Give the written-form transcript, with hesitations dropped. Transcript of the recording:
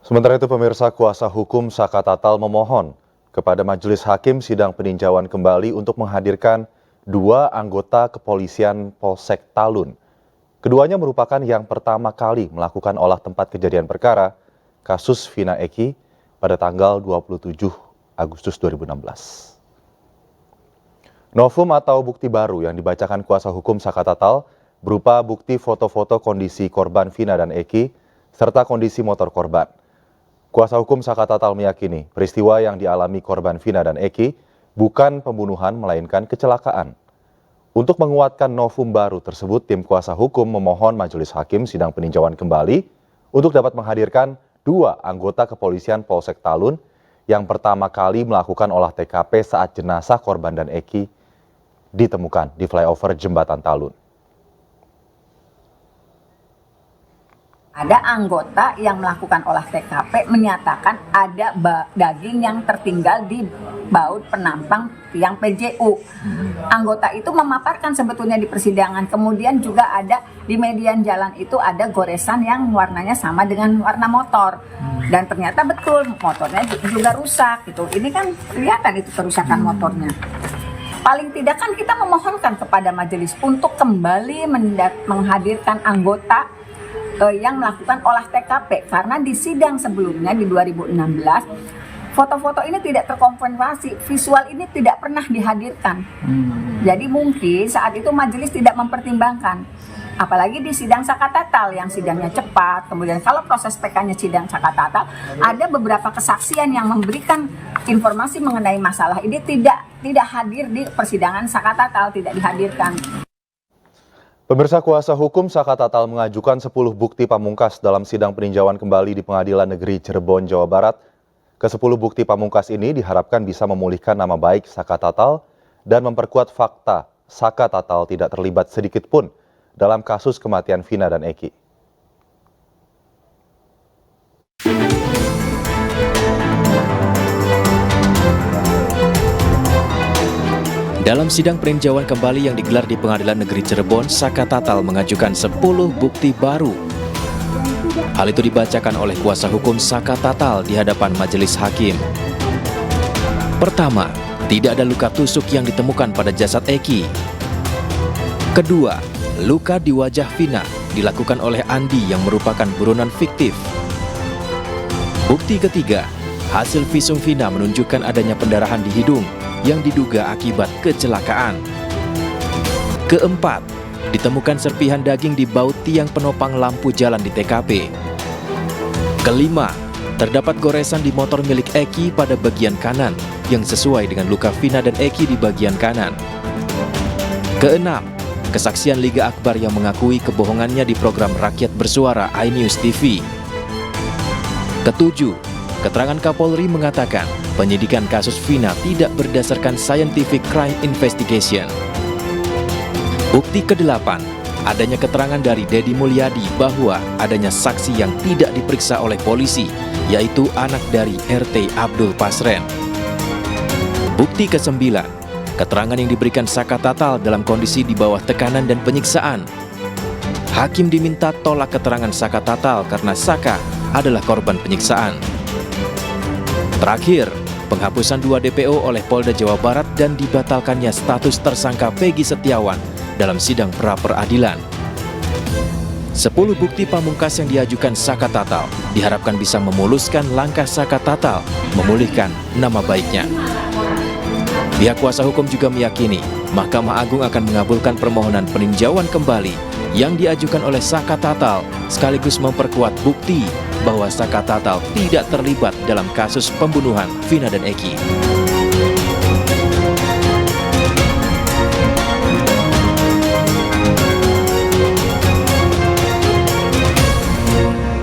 Sementara itu pemirsa, kuasa hukum Saka Tatal memohon kepada Majelis Hakim sidang peninjauan kembali untuk menghadirkan dua anggota kepolisian Polsek Talun. Keduanya merupakan yang pertama kali melakukan olah tempat kejadian perkara kasus Vina Eki pada tanggal 27 Agustus 2016. Novum atau bukti baru yang dibacakan kuasa hukum Saka Tatal berupa bukti foto-foto kondisi korban Vina dan Eki serta kondisi motor korban. Kuasa hukum Saka Tatal meyakini peristiwa yang dialami korban Vina dan Eki bukan pembunuhan melainkan kecelakaan. Untuk menguatkan novum baru tersebut, tim kuasa hukum memohon Majelis Hakim sidang peninjauan kembali untuk dapat menghadirkan dua anggota kepolisian Polsek Talun yang pertama kali melakukan olah TKP saat jenazah korban dan Eki ditemukan di flyover Jembatan Talun. Ada anggota yang melakukan olah TKP menyatakan ada daging yang tertinggal di baut penampang tiang PJU. Anggota itu memaparkan sebetulnya di persidangan. Kemudian juga ada di median jalan itu ada goresan yang warnanya sama dengan warna motor. Dan ternyata betul motornya juga rusak gitu. Ini kan kelihatan itu kerusakan motornya. Paling tidak kan kita memohonkan kepada majelis untuk kembali menghadirkan anggota yang melakukan olah TKP, karena di sidang sebelumnya di 2016 foto-foto ini tidak terkonfirmasi, visual ini tidak pernah dihadirkan. Jadi mungkin saat itu majelis tidak mempertimbangkan, apalagi di sidang Saka Tatal yang sidangnya cepat. Kemudian kalau proses PK-nya sidang Saka Tatal, ada beberapa kesaksian yang memberikan informasi mengenai masalah ini tidak hadir di persidangan Saka Tatal, tidak dihadirkan. Pemirsa, kuasa hukum Saka Tatal mengajukan 10 bukti pamungkas dalam sidang peninjauan kembali di Pengadilan Negeri Cirebon, Jawa Barat. Ke-10 bukti pamungkas ini diharapkan bisa memulihkan nama baik Saka Tatal dan memperkuat fakta Saka Tatal tidak terlibat sedikit pun dalam kasus kematian Vina dan Eki. Dalam sidang peninjauan kembali yang digelar di Pengadilan Negeri Cirebon, Saka Tatal mengajukan 10 bukti baru. Hal itu dibacakan oleh kuasa hukum Saka Tatal di hadapan majelis hakim. Pertama, tidak ada luka tusuk yang ditemukan pada jasad Eki. Kedua, luka di wajah Vina dilakukan oleh Andi yang merupakan buronan fiktif. Bukti ketiga, hasil visum Vina menunjukkan adanya pendarahan di hidung yang diduga akibat kecelakaan. Keempat, ditemukan serpihan daging di baut tiang penopang lampu jalan di TKP. Kelima, terdapat goresan di motor milik Eki pada bagian kanan yang sesuai dengan luka Vina dan Eki di bagian kanan. Keenam, kesaksian Liga Akbar yang mengakui kebohongannya di program Rakyat Bersuara iNews TV. Ketujuh, keterangan Kapolri mengatakan penyidikan kasus Vina tidak berdasarkan scientific crime investigation. Bukti ke-8, adanya keterangan dari Dedi Mulyadi bahwa adanya saksi yang tidak diperiksa oleh polisi, yaitu anak dari RT Abdul Pasren. Bukti ke-9, keterangan yang diberikan Saka Tatal dalam kondisi di bawah tekanan dan penyiksaan. Hakim diminta tolak keterangan Saka Tatal karena Saka adalah korban penyiksaan. Terakhir, penghapusan 2 DPO oleh Polda Jawa Barat dan dibatalkannya status tersangka Peggy Setiawan dalam sidang pra-peradilan. 10 bukti pamungkas yang diajukan Saka Tatal diharapkan bisa memuluskan langkah Saka Tatal memulihkan nama baiknya. Pihak kuasa hukum juga meyakini Mahkamah Agung akan mengabulkan permohonan peninjauan kembali yang diajukan oleh Saka Tatal sekaligus memperkuat bukti bahwa Saka Tatal tidak terlibat dalam kasus pembunuhan Vina dan Eki.